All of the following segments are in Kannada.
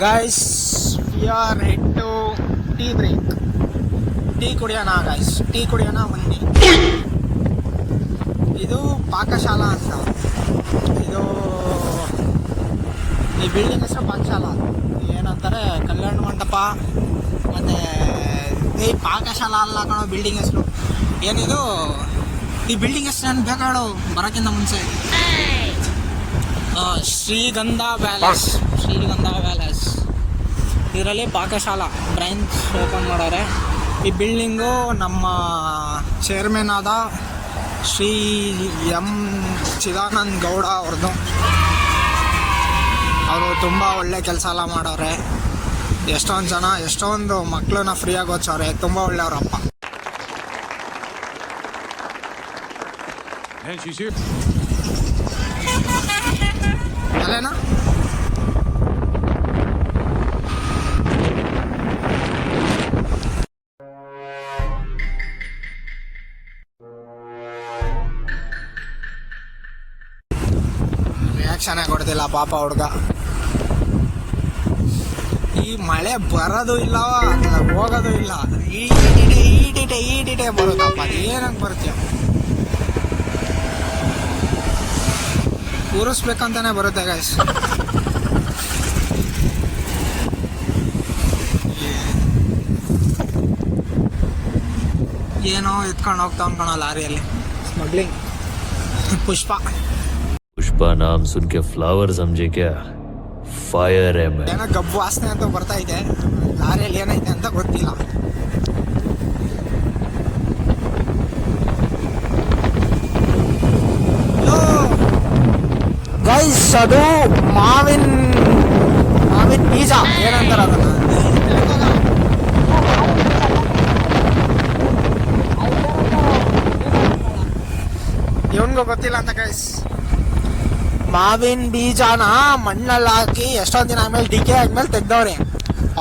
Guys we are headed to tea break. Tea ಕುಡಿಯೋಣ ಗೈಸ್, ಟೀ ಕುಡಿಯೋಣ ಬನ್ನಿ. ಇದು ಪಾಕಶಾಲಾ ಅಂತ. ಇದು ಈ ಬಿಲ್ಡಿಂಗ್ ಹೆಸರು ಪಾಕಶಾಲಾ. ಏನಂತಾರೆ ಕಲ್ಯಾಣ ಮಂಟಪ ಮತ್ತು ಈ ಪಾಕಶಾಲಾ ಅಲ್ಲ ಕಣೋ ಬಿಲ್ಡಿಂಗ್ ಹೆಸರು. ಏನಿದು ಈ ಬಿಲ್ಡಿಂಗ್ ಹೆಸರು ಏನು ಬೇಕಾಳು ಬರೋಕ್ಕಿಂತ ಮುಂಚೆ ಶ್ರೀಗಂಧ ಪ್ಯಾಲೇಸ್. ಶ್ರೀಗಂಧ ಪ್ಯಾಲೇಸ್ ಇದರಲ್ಲಿ ಪಾಕಶಾಲಾ ಬ್ರಾಂಚ್ ಓಪನ್ ಮಾಡೋರೆ. ಈ ಬಿಲ್ಡಿಂಗು ನಮ್ಮ ಚೇರ್ಮನ್ ಆದ ಶ್ರೀ ಎಂ ಚಿದಾನಂದ ಗೌಡ ಅವ್ರದ್ದು. ಅವರು ತುಂಬ ಒಳ್ಳೆ ಕೆಲಸ ಎಲ್ಲ ಮಾಡೋರೆ. ಎಷ್ಟೊಂದು ಜನ ಎಷ್ಟೊಂದು ಮಕ್ಕಳನ್ನ ಫ್ರೀಯಾಗಿ ಓದಿಸೋರೆ. ತುಂಬ ಒಳ್ಳೆಯವರಪ್ಪ. ಅಲ್ಲೇನಾ ರಿಯಾಕ್ಷನ್ ಕೊಡ್ತಿಲ್ಲ ಪಾಪ ಹುಡುಗ. ಈ ಮಳೆ ಬರೋದು ಇಲ್ಲ ಹೋಗೋದು ಇಲ್ಲ. ಈಟಿಟೆ ಬರುತ್ತಪ್ಪ. ಅದು ಏನಂಗೆ ಬರುತ್ತೆ ಕೂರಿಸ್ಬೇಕಂತಾನೆ ಬರುತ್ತೆ ಗೈಸ್. ಏನೋ ಎತ್ಕೊಂಡು ಹೋಗ್ತಾ ಅನ್ಕೊಳ ಲಾರಿಯಲ್ಲಿ. ಸ್ಮಗ್ಲಿಂಗ್. ಪುಷ್ಪ नाम सुन के फ्लावर समझे क्या? फायर है मैं. ಏನೋ ಗಬ್ಬು ವಾಸನೆ ಅಂತ ಬರ್ತಾ ಇದೆ. ಲಾರಿಯಲ್ಲಿ ಏನೈತೆ ಅಂತ ಗೊತ್ತಿಲ್ಲ. ಗೈಸ್ ಅದು ಮಾವಿನ ಬೀಜ ಏನಂತಾರ ಅದನ್ನ. ಇವನ್ಗೂ ಗೊತ್ತಿಲ್ಲ ಅಂತ ಗೈಸ್. ಮಾವಿನ ಬೀಜನ ಮಣ್ಣಲ್ಲಿ ಹಾಕಿ ಎಷ್ಟೊಂದು ದಿನ ಆದ್ಮೇಲೆ ಡಿಕೆ ಆದ್ಮೇಲೆ ತೆಗ್ದವ್ರೆ.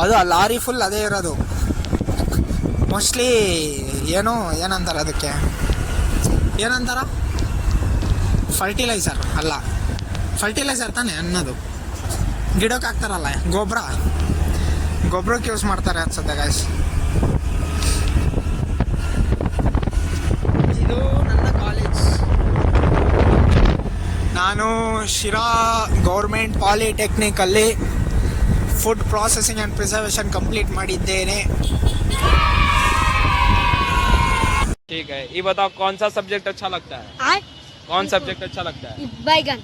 ಅದು ಆ ಲಾರಿ ಫುಲ್ ಅದೇ ಇರೋದು. ಮೋಸ್ಟ್ಲಿ ಏನಂತಾರ ಅದಕ್ಕೆ, ಏನಂತಾರ ಫರ್ಟಿಲೈಸರ್ ಅಲ್ಲ, ಫರ್ಟಿಲೈಸರ್ ತಾನೆ ಅನ್ನೋದು. ಗಿಡಕ್ಕೆ ಹಾಕ್ತಾರಲ್ಲ ಗೊಬ್ಬರಕ್ಕೆ ಯೂಸ್ ಮಾಡ್ತಾರೆ ಅನ್ಸುತ್ತೆ ಗೈಸ್. ಇದು ನನ್ನ ಕಾಲೇಜ್. ನಾನು ಶಿರಾ ಗೌರ್ಮೆಂಟ್ ಪಾಲಿಟೆಕ್ನಿಕಲ್ಲಿ food processing and preservation complete ಮಾಡಿದ್ದೇನೆ. ठीक है, ये बताओ कौन सा सब्जेक्ट अच्छा लगता है? कौन सब्जेक्ट अच्छा लगता है? बैगन.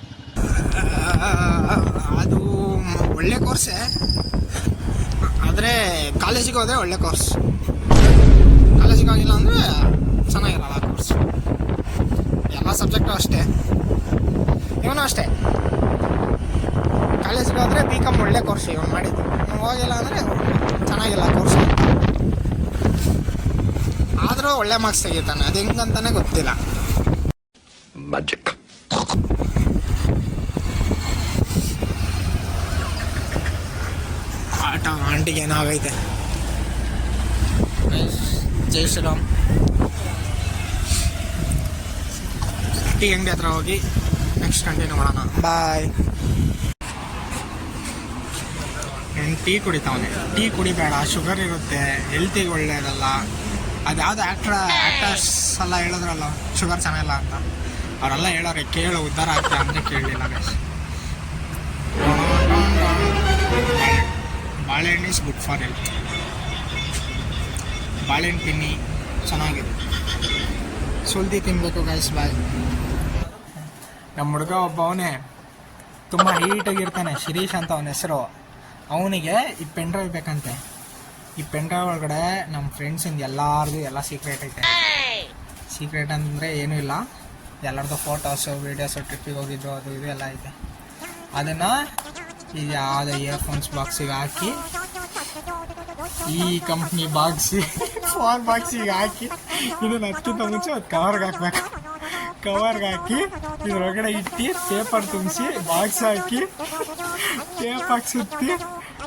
ಅದು ಒಳ್ಳೆ ಕೋರ್ಸೇ, ಆದರೆ ಕಾಲೇಜಿಗೆ ಹೋದರೆ ಒಳ್ಳೆ ಕೋರ್ಸ್. ಕಾಲೇಜಿಗೆ ಹೋಗಿಲ್ಲ ಅಂದರೆ ಚೆನ್ನಾಗಿರಲ್ಲ ಆ ಕೋರ್ಸ್. ಎಲ್ಲ ಸಬ್ಜೆಕ್ಟು ಅಷ್ಟೇ, ಇವನು ಅಷ್ಟೇ. ಕಾಲೇಜಿಗೆ ಹೋದರೆ BCom ಒಳ್ಳೆ ಕೋರ್ಸ್ ಇವನು ಮಾಡಿದ್ದು. ನೀವು ಹೋಗಿಲ್ಲ ಅಂದರೆ ಚೆನ್ನಾಗಿಲ್ಲ ಕೋರ್ಸ್. ಆದರೂ ಒಳ್ಳೆ ಮಾರ್ಕ್ಸ್ ತೆಗಿತಾನೆ. ಅದು ಹೆಂಗಂತಾನೆ ಗೊತ್ತಿಲ್ಲ. ಮ್ಯಾಜಿಕ್. ಆಟ ಆಂಟಿಗೆ ಏನಾಗೈತೆ. ಜೈ ಶ್ರೀರಾಮ್. ಟೀ ಅಂಗಡಿ ಹತ್ರ ಹೋಗಿ ನೆಕ್ಸ್ಟ್ ಕಂಟಿನ್ಯೂ ಮಾಡೋಣ. ಬಾಯ್. ಟೀ ಕುಡಿತಾವನೆ. ಟೀ ಕುಡಿಬೇಡ, ಶುಗರ್ ಇರುತ್ತೆ, ಹೆಲ್ತಿಗೆ ಒಳ್ಳೆಯದಲ್ಲ. ಅದು ಯಾವುದು ಆ್ಯಕ್ಟರ್ಸ್ ಎಲ್ಲ ಹೇಳಿದ್ರಲ್ಲ ಶುಗರ್ ಚೆನ್ನಾಗಿಲ್ಲ ಅಂತ. ಅವರೆಲ್ಲ ಹೇಳೋರೆ ಕೇಳು ಉದ್ಧಾರ ಆಗ್ತದೆ ಅಂದರೆ ಕೇಳಲಿಲ್ಲ ಗೈಸ್. ಬಾಳೆಹಣ್ಣು ಇಸ್ ಗುಡ್ ಫಾರ್ ಹೆಲ್ತ್. ಬಾಳೆಹಣ್ಣು ತಿನ್ನಿ, ಚೆನ್ನಾಗಿದೆ. ಸುಲ್ದಿ ತಿನ್ನಬೇಕು ಗೈಸ್. ಬಾಯ್. ನಮ್ಮ ಹುಡುಗ ಒಬ್ಬವನೇ ತುಂಬ ಹೀಟಾಗಿರ್ತಾನೆ, ಶಿರೀಶ್ ಅಂತ ಅವನ ಹೆಸರು. ಅವನಿಗೆ ಈ ಪೆನ್ ಡ್ರೈವ್ ಬೇಕಂತೆ. ಈ ಪೆನ್ ಡ್ರೈವ್ ಒಳಗಡೆ ನಮ್ಮ ಫ್ರೆಂಡ್ಸಿಂದ ಎಲ್ಲಾರ್ದು ಎಲ್ಲ ಸೀಕ್ರೆಟ್ ಐತೆ. ಸೀಕ್ರೆಟ್ ಅಂದರೆ ಏನೂ ಇಲ್ಲ, ಎಲ್ಲರದ್ದು ಫೋಟೋಸು ವೀಡಿಯೋಸು, ಟ್ರಿಪ್ಪಿಗೆ ಹೋಗಿದ್ದು ಅದು ಇದು ಎಲ್ಲ ಐತೆ. ಅದನ್ನು ಈ ಯಾವುದೋ ಇಯರ್ಫೋನ್ಸ್ ಬಾಕ್ಸಿಗೆ ಹಾಕಿ, ಈ ಕಂಪ್ನಿ ಫೋನ್ ಬಾಕ್ಸಿಗೆ ಹಾಕಿ, ಇದನ್ನು ಅದಕ್ಕಿಂತ ಮುಂಚೆ ಅದು ಕವರ್ಗೆ ಹಾಕ್ಬೇಕು. ಕವರ್ಗೆ ಹಾಕಿ ಇದ್ರೊಳಗಡೆ ಇಟ್ಟು ಪೇಪರ್ ತುಂಬಿಸಿ ಬಾಕ್ಸ್ ಹಾಕಿ ಟೇಪ್ ಹಾಕಿ ಸುತ್ತಿ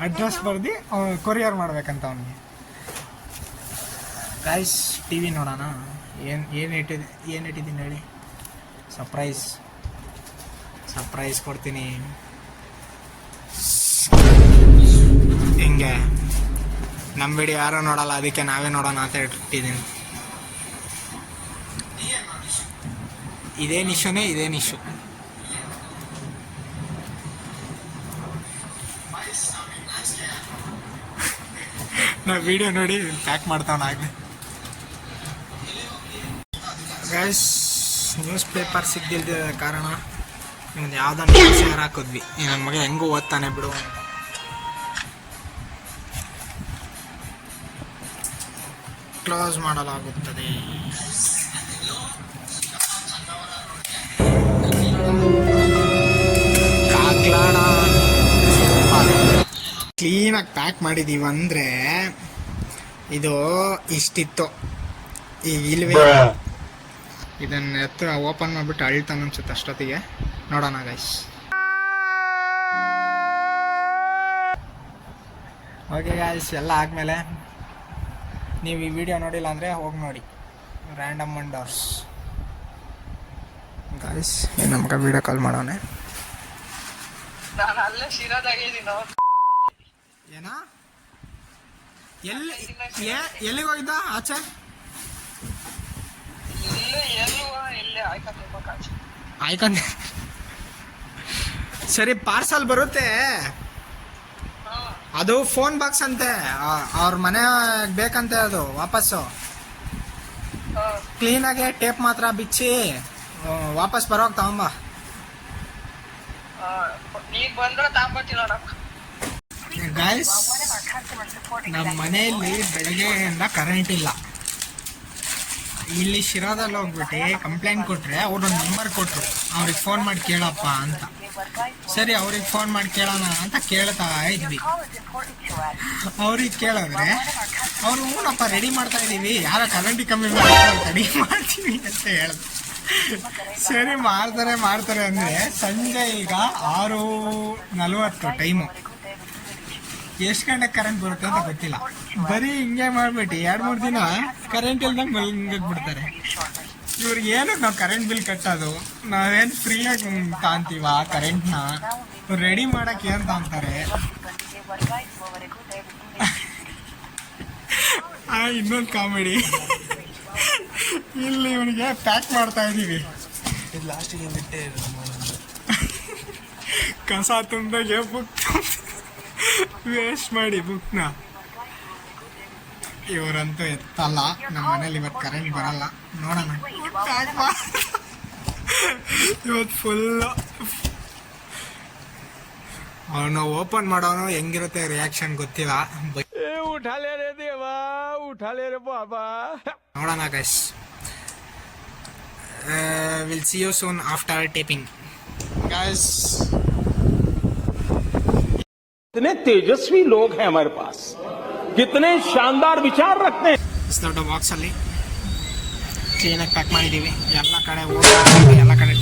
ಅಡ್ರೆಸ್ ಬರ್ದು ಕೊರಿಯರ್ ಮಾಡ್ಬೇಕಂತ ಅವನಿಗೆ. ಗೈಸ್ TV ನೋಡೋಣ. ಏನು ಇಟ್ಟಿದ್ದೀನಿ ಹೇಳಿ. ಸರ್ಪ್ರೈಸ್ ಕೊಡ್ತೀನಿ. ಹೆಂಗೆ ನಮ್ಮ ವಿಡಿಯೋ ಯಾರೂ ನೋಡಲ್ಲ, ಅದಕ್ಕೆ ನಾವೇ ನೋಡೋಣ ಅಂತ ಇಟ್ಟಿದ್ದೀನಿ. ಇದೇನು ಇಶ್ಯೂನೇ ಇದೇನು ಇಶ್ಯೂ. ನಾವು ವಿಡಿಯೋ ನೋಡಿ ಪ್ಯಾಕ್ ಮಾಡ್ತಾವನಾಗಲಿ. ಗೈಸ್, ನ್ಯೂಸ್ ಪೇಪರ್ ಸಿಗ್ದಿಲ್ದ ಕಾರಣ ಒಂದು ಯಾವುದೋ ಶೇರ್ ಹಾಕಿದ್ವಿ. ನನ್ನ ಮಗ ಹೆಂಗೂ ಓದ್ತಾನೆ ಬಿಡು. ಕ್ಲೋಸ್ ಮಾಡಲಾಗುತ್ತದೆ. ಕ್ಲೀನಾಗಿ ಪ್ಯಾಕ್ ಮಾಡಿದ್ದೀವಿ ಅಂದರೆ ಇದು ಇಷ್ಟಿತ್ತು, ಈಗ ಇಲ್ವೇ. ಇದನ್ನ ಎತ್ತರ ಓಪನ್ ಮಾಡಿಬಿಟ್ಟು ಅಳ್ತಾನೆ ಅನ್ಸುತ್ತೆ ಅಷ್ಟೊತ್ತಿಗೆ. ನೋಡೋಣ ಗೈಸ್. ಓಕೆ ಗೈಸ್, ಎಲ್ಲ ಆದಮೇಲೆ ನೀವು ಈ ವಿಡಿಯೋ ನೋಡಿಲ್ಲ ಅಂದರೆ ಹೋಗಿ ನೋಡಿ. Random wonders guys. ನಮ್ಗೆ ವಿಡಿಯೋ ಕಾಲ್ ಮಾಡೋಣ. ಏನಾ ಎಲ್ಲಿಗೆ ಹೋಗಿದ್ದ ಆಚೆ? ಆಯ್ಕಂದೆ. ಸರಿ, ಪಾರ್ಸಲ್ ಬರುತ್ತೆ. ಅದು ಫೋನ್ ಬಾಕ್ಸ್ ಅಂತೆ, ಅವ್ರ ಮನೆ ಬೇಕಂತೆ. ಅದು ವಾಪಸ್ಸು ಕ್ಲೀನಾಗೆ ಟೇಪ್ ಮಾತ್ರ ಬಿಚ್ಚಿ ವಾಪಸ್ ಬರೋಕ್ ತಗೊಂಬ. ಗೈಸ್, ನಮ್ಮ ಮನೆಯಲ್ಲಿ ಬೆಳಗ್ಗೆಯಿಂದ ಕರೆಂಟ್ ಇಲ್ಲ. ಇಲ್ಲಿ ಶಿರಾದಲ್ಲಿ ಹೋಗ್ಬಿಟ್ಟು ಕಂಪ್ಲೇಂಟ್ ಕೊಟ್ಟರೆ ಅವ್ರೊಂದು ನಂಬರ್ ಕೊಟ್ಟರು, ಅವ್ರಿಗೆ ಫೋನ್ ಮಾಡಿ ಕೇಳಪ್ಪ ಅಂತ. ಸರಿ, ಅವ್ರಿಗೆ ಫೋನ್ ಮಾಡಿ ಕೇಳೋಣ ಅಂತ ಕೇಳ್ತಾ ಇದ್ವಿ. ಅವ್ರಿಗೆ ಕೇಳಿದ್ರೆ ಅವರು ಹೂನಪ್ಪ ರೆಡಿ ಮಾಡ್ತಾ ಇದ್ದೀವಿ, ಯಾರೋ ಕರೆಂಟ್ ಕಮ್ಮಿ ರೆಡಿ ಮಾಡ್ತೀವಿ ಅಂತ ಹೇಳಿದ್ರು. ಸರಿ, ಮಾಡ್ತಾರೆ ಅಂದರೆ ಸಂಜೆ ಈಗ 6:40 ಟೈಮು. ಎಷ್ಟು ಗಂಟೆಗೆ ಕರೆಂಟ್ ಬರುತ್ತೆ ಅಂತ ಗೊತ್ತಿಲ್ಲ. ಬರೀ ಹಿಂಗೆ ಮಾಡ್ಬಿಟ್ಟು 2-3 ದಿನ ಕರೆಂಟ್ ಇಲ್ದಂಗೆ ಮಲಗಿಬಿಡ್ತಾರೆ. ಇವ್ರಿಗೆ ಏನಕ್ಕೆ ನಾವು ಕರೆಂಟ್ ಬಿಲ್ ಕಟ್ಟೋದು? ನಾವೇನು ಫ್ರೀಯಾಗಿ ತಾಂತೀವ ಕರೆಂಟ್ನ? ರೆಡಿ ಮಾಡಕ್ಕೆ ಏನು ತಾಂತಾರೆ? ಇನ್ನೊಂದು ಕಾಮಿಡಿ, ಇಲ್ಲಿ ಇವನಿಗೆ ಪ್ಯಾಕ್ ಮಾಡ್ತಾ ಇದ್ದೀವಿ. ಲಾಸ್ಟಿಗೆ ಬಿಟ್ಟೆ ಕಸ ತುಂಬಿದಾಗೆ ಬುಕ್ ವೇಸ್ಟ್ ಮಾಡಿ ಬುಕ್ನ. ಇವರಂತೂ ಎತ್ತಲ್ಲ. ನಮ್ಮ ಮನೇಲಿ ಇವತ್ತು ಕರೆಂಟ್ ಬರಲ್ಲ. ನೋಡೋಣ ಇವತ್ತು ಫುಲ್ಲು. ಅವನು ಓಪನ್ ಮಾಡೋನು ಹೆಂಗಿರುತ್ತೆ ರಿಯಾಕ್ಷನ್ ಗೊತ್ತಿಲ್ಲ. ನೋಡೋಣ guys. Will see you soon after taping guys. कितने तेजस्वी लोग हैं हमारे पास, कितने शानदार विचार रखते हैं. ಇಷ್ಟು ದೊಡ್ಡ ಬಾಕ್ಸಲ್ಲಿ ಕ್ಲೀನಾಗಿ ಪ್ಯಾಕ್ ಮಾಡಿದ್ದೀವಿ. ಎಲ್ಲ ಕಡೆ